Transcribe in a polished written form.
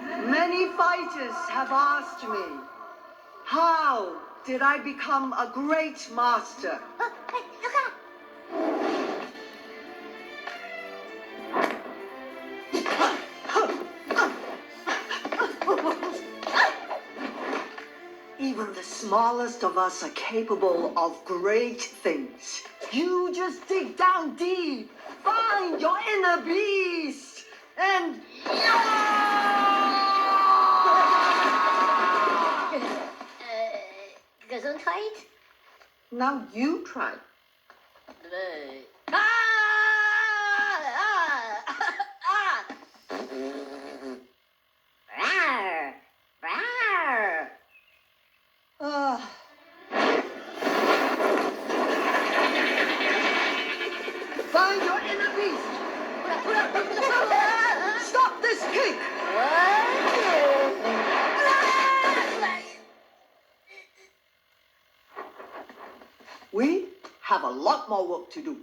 Many fighters have asked me, how did I become a great master? Even the smallest of us are capable of great things. You just dig down deep, find your inner beast, and... Gesundheit? Now you try. Find your inner beast. Stop this kick. We have a lot more work to do.